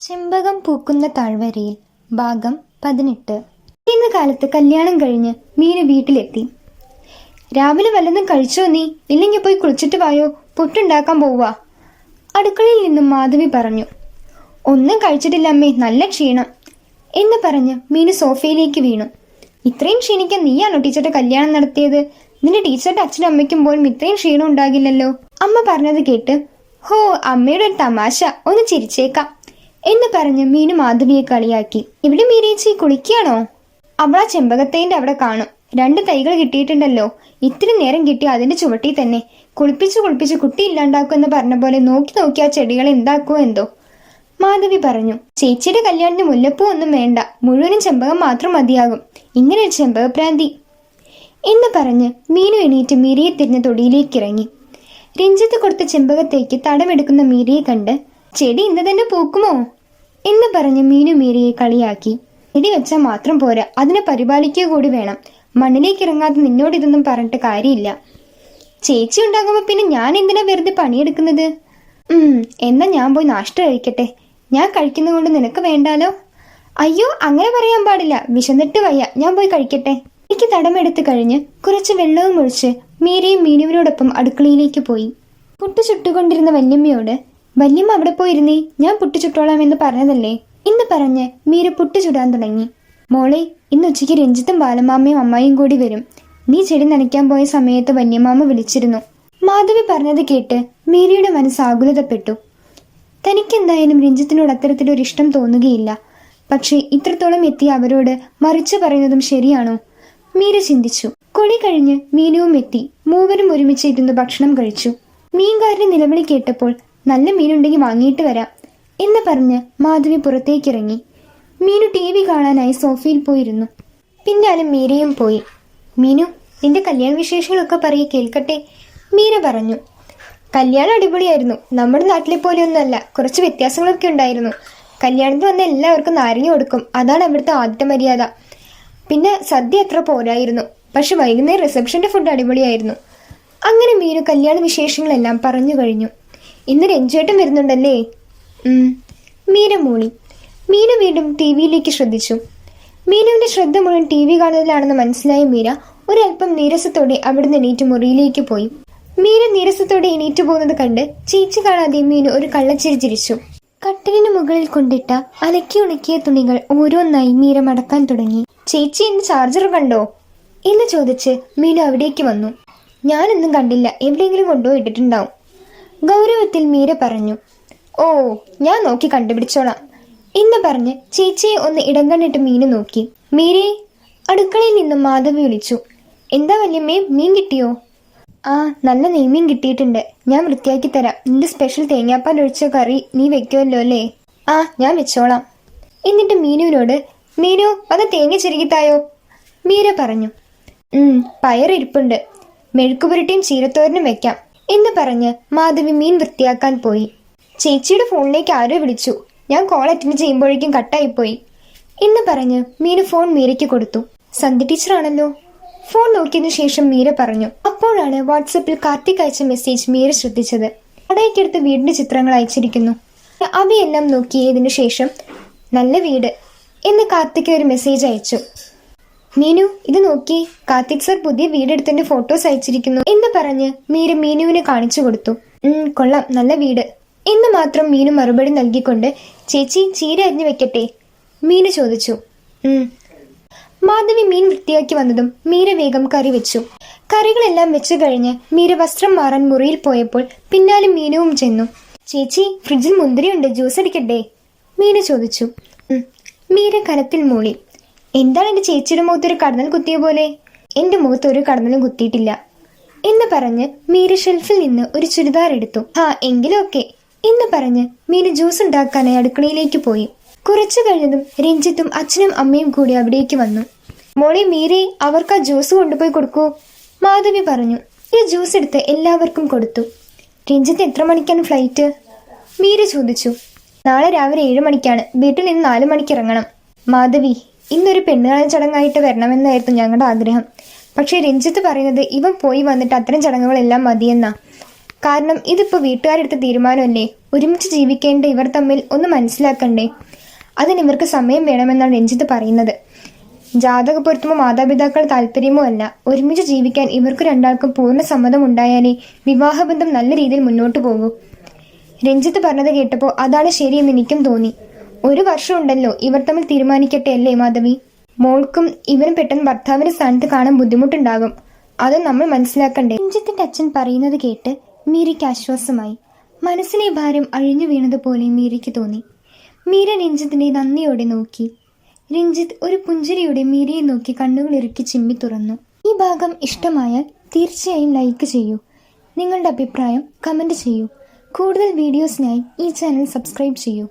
ചെമ്പകം പൂക്കുന്ന താഴ്വരയിൽ ഭാഗം 18. ഇന്ന് കാലത്ത് കല്യാണം കഴിഞ്ഞ് മീനു വീട്ടിലെത്തി. രാവിലെ വല്ലതും കഴിച്ചോ നീ? ഇല്ലെങ്കിൽ പോയി കുളിച്ചിട്ട് വായോ, പുട്ടുണ്ടാക്കാൻ പോവാ. അടുക്കളയിൽ നിന്നും മാധവി പറഞ്ഞു. ഒന്നും കഴിച്ചിട്ടില്ല അമ്മേ, നല്ല ക്ഷീണം എന്ന് പറഞ്ഞ് മീനു സോഫയിലേക്ക് വീണു. ഇത്രയും ക്ഷീണിക്കാൻ നീയാണോ ടീച്ചറുടെ കല്യാണം നടത്തിയത്? നിന്റെ ടീച്ചറുടെ അച്ഛനും അമ്മയ്ക്കും പോലും ഇത്രയും ക്ഷീണം ഉണ്ടാകില്ലല്ലോ. അമ്മ പറഞ്ഞത് കേട്ട് ഹോ, അമ്മയുടെ ഒരു തമാശ, ഒന്ന് ചിരിച്ചേക്കാം എന്ന് പറഞ്ഞ് മീനു മാധവിയെ കളിയാക്കി. ഇവിടെ മീരേച്ചി കുളിക്കുകയാണോ? അവളാ ചെമ്പകത്തേന്റെ അവിടെ കാണും. 2 തൈകൾ കിട്ടിയിട്ടുണ്ടല്ലോ. ഇത്തിരി നേരം കിട്ടി അതിന്റെ ചുവട്ടി തന്നെ. കുളിപ്പിച്ച് കുട്ടി ഇല്ലാണ്ടാക്കുമെന്ന് പറഞ്ഞ പോലെ നോക്കി ആ ചെടികൾ എന്താക്കുമോ എന്തോ മാധവി പറഞ്ഞു. ചേച്ചിയുടെ കല്യാണത്തിന് മുല്ലപ്പൂ ഒന്നും വേണ്ട, മുഴുവനും ചെമ്പകം മാത്രം മതിയാകും. ഇങ്ങനെ ഒരു ചെമ്പകപ്രാന്തി എന്ന് പറഞ്ഞ് മീനു എണീറ്റ് മീരയെ തിരിഞ്ഞ് തൊടിയിലേക്ക് ഇറങ്ങി. രഞ്ജിത്ത് കൊടുത്ത ചെമ്പകത്തേക്ക് തടമെടുക്കുന്ന മീരയെ കണ്ട് ചെടി ഇന്ന് തന്നെ പൂക്കുമോ എന്ന് പറഞ്ഞ് മീനു മീരയെ കളിയാക്കി. ചെടി വെച്ചാൽ മാത്രം പോരാ, അതിനെ പരിപാലിക്കുക കൂടി വേണം. മണ്ണിലേക്ക് ഇറങ്ങാതെ നിന്നോട് ഇതൊന്നും പറഞ്ഞിട്ട് കാര്യമില്ല. ചേച്ചി ഉണ്ടാകുമ്പോൾ പിന്നെ ഞാൻ എന്തിനാ വെറുതെ പണിയെടുക്കുന്നത്? എന്നാ ഞാൻ പോയി നാഷ്ട കഴിക്കട്ടെ. ഞാൻ കഴിക്കുന്നത് കൊണ്ട് നിനക്ക് വേണ്ടാലോ? അയ്യോ, അങ്ങനെ പറയാൻ പാടില്ല, വിശന്നിട്ട് വയ്യ, ഞാൻ പോയി കഴിക്കട്ടെ. എനിക്ക് തടമെടുത്ത് കഴിഞ്ഞ് കുറച്ച് വെള്ളവും ഒഴിച്ച് മീരയും മീനുവിനോടൊപ്പം അടുക്കളയിലേക്ക് പോയി. പുട്ട് ചുട്ടുകൊണ്ടിരുന്ന വല്യമ്മയോട്, വല്യമ്മ അവിടെ പോയിരുന്നേ, ഞാൻ പുട്ട് ചുട്ടോളാം എന്ന് പറഞ്ഞതല്ലേ എന്ന് പറഞ്ഞ് മീര പുട്ട് ചുടാൻ തുടങ്ങി. മോളെ, ഇന്ന് ഉച്ചയ്ക്ക് രഞ്ജിത്തും ബാലമാമയും അമ്മായിയും കൂടി വരും. നീ ചെടി നനയ്ക്കാൻ പോയ സമയത്ത് വല്യമാമ വിളിച്ചിരുന്നു. മാധവി പറഞ്ഞത് കേട്ട് മീരയുടെ മനസ്സ് ആകുലതപ്പെട്ടു. തനിക്കെന്തായാലും രഞ്ജിത്തിനോട് അത്തരത്തിലൊരു ഇഷ്ടം തോന്നുകയില്ല. പക്ഷേ ഇത്രത്തോളം എത്തി അവരോട് മറിച്ചു പറയുന്നതും ശരിയാണോ? മീര ചിന്തിച്ചു. കുളി കഴിഞ്ഞ് മീനുവും എത്തി. മൂവരും ഒരുമിച്ച് ഇരുന്ന് ഭക്ഷണം കഴിച്ചു. മീൻകാരന്റെ നിലവിളി കേട്ടപ്പോൾ നല്ല മീനുണ്ടെങ്കിൽ വാങ്ങിയിട്ട് വരാം എന്ന് പറഞ്ഞ് മാധവി പുറത്തേക്കിറങ്ങി. മീനു TV കാണാനായി സോഫയിൽ പോയിരുന്നു. പിന്നാലെ മീരയും പോയി. മീനു, നിന്റെ കല്യാണ വിശേഷങ്ങളൊക്കെ പറയെ, കേൾക്കട്ടെ മീര പറഞ്ഞു. കല്യാണം അടിപൊളിയായിരുന്നു. നമ്മുടെ നാട്ടിലെ പോലെയൊന്നുമല്ല, കുറച്ച് വ്യത്യാസങ്ങളൊക്കെ ഉണ്ടായിരുന്നു. കല്യാണത്തിന് വന്ന എല്ലാവർക്കും നാരങ്ങ കൊടുക്കും, അതാണ് അവിടുത്തെ ആദ്യത്തെ മര്യാദ. പിന്നെ സദ്യ അത്ര പോരായിരുന്നു, പക്ഷെ വൈകുന്നേരം റിസപ്ഷന്റെ ഫുഡ് അടിപൊളിയായിരുന്നു. അങ്ങനെ മീനു കല്യാണ വിശേഷങ്ങളെല്ലാം പറഞ്ഞു കഴിഞ്ഞു. ഇന്ന് രഞ്ജുവേട്ടൻ വരുന്നുണ്ടല്ലേ? മീര മൂളി. മീനു വീണ്ടും TVയിലേക്ക് ശ്രദ്ധിച്ചു. മീനുവിന്റെ ശ്രദ്ധ മുഴുവൻ TV കാണുന്നതിലാണെന്ന് മനസ്സിലായ മീര ഒരല്പം നീരസത്തോടെ അവിടുന്ന് എണീറ്റ് മുറിയിലേക്ക് പോയി. മീര നീരസത്തോടെ എണീറ്റ് പോകുന്നത് കണ്ട് ചേച്ചി കാണാതെ മീനു ഒരു കള്ളച്ചിരി ചിരിച്ചു. കട്ടിലിന് മുകളിൽ കൊണ്ടിട്ട അലക്കി ഉണക്കിയ തുണികൾ ഓരോന്നായി മീര മടക്കാൻ തുടങ്ങി. ചേച്ചി ഇന്ന് ചാർജർ കണ്ടോ എന്ന് ചോദിച്ച് മീനു അവിടേക്ക് വന്നു. ഞാനൊന്നും കണ്ടില്ല, എവിടെയെങ്കിലും കൊണ്ടുപോയിട്ടിട്ടുണ്ടാവും ഗൗരവത്തിൽ മീര പറഞ്ഞു. ഓ, ഞാൻ നോക്കി കണ്ടുപിടിച്ചോളാം എന്ന് പറഞ്ഞ് ചേച്ചിയെ ഒന്ന് ഇടം കണ്ടിട്ട് മീനു നോക്കി. മീരേ, അടുക്കളയിൽ നിന്നും മാധവി വിളിച്ചു. എന്താ വല്യമ്മേ, മീൻ കിട്ടിയോ? ആ, നല്ല നെയ്മീൻ കിട്ടിയിട്ടുണ്ട്. ഞാൻ വൃത്തിയാക്കി തരാം. നിന്റെ സ്പെഷ്യൽ തേങ്ങാപ്പാൽ ഒഴിച്ച കറി നീ വെക്കുമല്ലോ അല്ലേ? ആ, ഞാൻ വെച്ചോളാം. എന്നിട്ട് മീനുവിനോട്, മീനു അത് തേങ്ങ ചെരുകിത്തായോ മീര പറഞ്ഞു. പയറിരിപ്പുണ്ട്, മെഴുക്കുപുരട്ടിയും ചീരത്തോരനും വെക്കാം എന്ന് പറഞ്ഞ് മാധവി മീൻ വൃത്തിയാക്കാൻ പോയി. ചേച്ചിയുടെ ഫോണിലേക്ക് ആരോ വിളിച്ചു. ഞാൻ കോൾ അറ്റൻഡ് ചെയ്യുമ്പോഴേക്കും കട്ടായിപ്പോയി എന്ന് പറഞ്ഞ് മീനു ഫോൺ മീരയ്ക്ക് കൊടുത്തു. സന്ധ്യ ടീച്ചറാണല്ലോ. ഫോൺ നോക്കിയതിനു ശേഷം മീര പറഞ്ഞു. അപ്പോഴാണ് വാട്സപ്പിൽ കാർത്തിക് അയച്ച മെസ്സേജ് മീര ശ്രദ്ധിച്ചത്. കടയ്ക്കെടുത്ത് വീടിന്റെ ചിത്രങ്ങൾ അയച്ചിരിക്കുന്നു. അവയെല്ലാം നോക്കിയതിനു ശേഷം നല്ല വീട് എന്ന് കാർത്തിക് ഒരു മെസ്സേജ് അയച്ചു. മീനു, ഇത് നോക്കി, കാർത്തിക് സർ പുതിയ വീടെടുത്തതിന്റെ ഫോട്ടോസ് അയച്ചിരിക്കുന്നു എന്ന് പറഞ്ഞ് മീര മീനുവിനെ കാണിച്ചു കൊടുത്തു. കൊള്ളാം, നല്ല വീട് എന്ന് മാത്രം മീനു മറുപടി നൽകിക്കൊണ്ട്, ചേച്ചി ചീര അരിഞ്ഞു വെക്കട്ടെ മീനു ചോദിച്ചു. മാധവി മീൻ വൃത്തിയാക്കി വന്നതും മീര വേഗം കറി വെച്ചു. കറികളെല്ലാം വെച്ചു കഴിഞ്ഞ് മീര വസ്ത്രം മാറാൻ മുറിയിൽ പോയപ്പോൾ പിന്നാലെ മീനുവും ചെന്നു. ചേച്ചി, ഫ്രിഡ്ജിൽ മുന്തിരിയുണ്ട്, ജ്യൂസ് അടിക്കട്ടെ മീനു ചോദിച്ചു. മീര കനത്തിൽ മൂളി. എന്താണ് എന്റെ ചേച്ചിയുടെ മുഖത്തൊരു കടന്നൽ കുത്തിയ പോലെ? എന്റെ മുഖത്ത് ഒരു കടന്നലും കുത്തിയിട്ടില്ല എന്ന് പറഞ്ഞ് മീര ഷെൽഫിൽ നിന്ന് ഒരു ചുരിദാർ എടുത്തു. എങ്കിലും ഓക്കെ എന്ന് പറഞ്ഞ് മീര ജ്യൂസ് ഉണ്ടാക്കാനായി അടുക്കളയിലേക്ക് പോയി. കുറച്ചു കഴിഞ്ഞതും രഞ്ജിത്തും അച്ഛനും അമ്മയും കൂടി അവിടേക്ക് വന്നു. മോളെ മീരെ, അവർക്ക് ആ ജ്യൂസ് കൊണ്ടുപോയി കൊടുക്കൂ മാധവി പറഞ്ഞു. ഈ ജ്യൂസ് എടുത്ത് എല്ലാവർക്കും കൊടുത്തു. രഞ്ജിത്ത് എത്ര മണിക്കാണ് ഫ്ലൈറ്റ് മീര ചോദിച്ചു. നാളെ രാവിലെ 7 മണിക്കാണ്. വീട്ടിൽ നിന്ന് 4 മണിക്ക് ഇറങ്ങണം. മാധവി, ഇന്നൊരു പെണ്ണുകാണൽ ചടങ്ങായിട്ട് വരണമെന്നായിരുന്നു ഞങ്ങളുടെ ആഗ്രഹം. പക്ഷേ രഞ്ജിത്ത് പറയുന്നത് ഇവൻ പോയി വന്നിട്ട് അത്തരം ചടങ്ങുകളെല്ലാം മതിയെന്നാ. കാരണം ഇതിപ്പോൾ വീട്ടുകാരെടുത്ത തീരുമാനമല്ലേ, ഒരുമിച്ച് ജീവിക്കേണ്ട ഇവർ തമ്മിൽ ഒന്ന് മനസ്സിലാക്കണ്ടേ? അതിന് ഇവർക്ക് സമയം വേണമെന്നാണ് രഞ്ജിത്ത് പറയുന്നത്. ജാതക പൊരുത്തമോ മാതാപിതാക്കളുടെ താല്പര്യമോ അല്ല. ഒരുമിച്ച് ജീവിക്കാൻ ഇവർക്ക് രണ്ടാൾക്കും പൂർണ്ണ സമ്മതം ഉണ്ടായാലേ വിവാഹബന്ധം നല്ല രീതിയിൽ മുന്നോട്ട് പോകൂ. രഞ്ജിത്ത് പറഞ്ഞത് കേട്ടപ്പോൾ അതാണ് ശരിയെന്ന് എനിക്കും തോന്നി. 1 വർഷം ഉണ്ടല്ലോ, ഇവർ തമ്മിൽ തീരുമാനിക്കട്ടെ അല്ലേ മാധവി? മോൾക്കും ഇവനും പെട്ടെന്ന് ഭർത്താവിന്റെ സ്ഥാനത്ത് കാണാൻ ബുദ്ധിമുട്ടുണ്ടാകും. അത് നമ്മൾ മനസ്സിലാക്കണ്ടേ? രഞ്ജിത്തിന്റെ അച്ഛൻ പറയുന്നത് കേട്ട് മീരയ്ക്ക് ആശ്വാസമായി. മനസ്സിലെ ഭാരം അഴിഞ്ഞു വീണതുപോലെ മീരയ്ക്ക് തോന്നി. മീര രഞ്ജിത്തിനെ നന്ദിയോടെ നോക്കി. രഞ്ജിത്ത് ഒരു പുഞ്ചിരിയോടെ മീരയെ നോക്കി കണ്ണുകൾ ഇറുക്കി ചിമ്മി തുറന്നു. ഈ ഭാഗം ഇഷ്ടമായാൽ തീർച്ചയായും ലൈക്ക് ചെയ്യൂ. നിങ്ങളുടെ അഭിപ്രായം കമന്റ് ചെയ്യൂ. കൂടുതൽ വീഡിയോസിനായി ഈ ചാനൽ സബ്സ്ക്രൈബ് ചെയ്യൂ.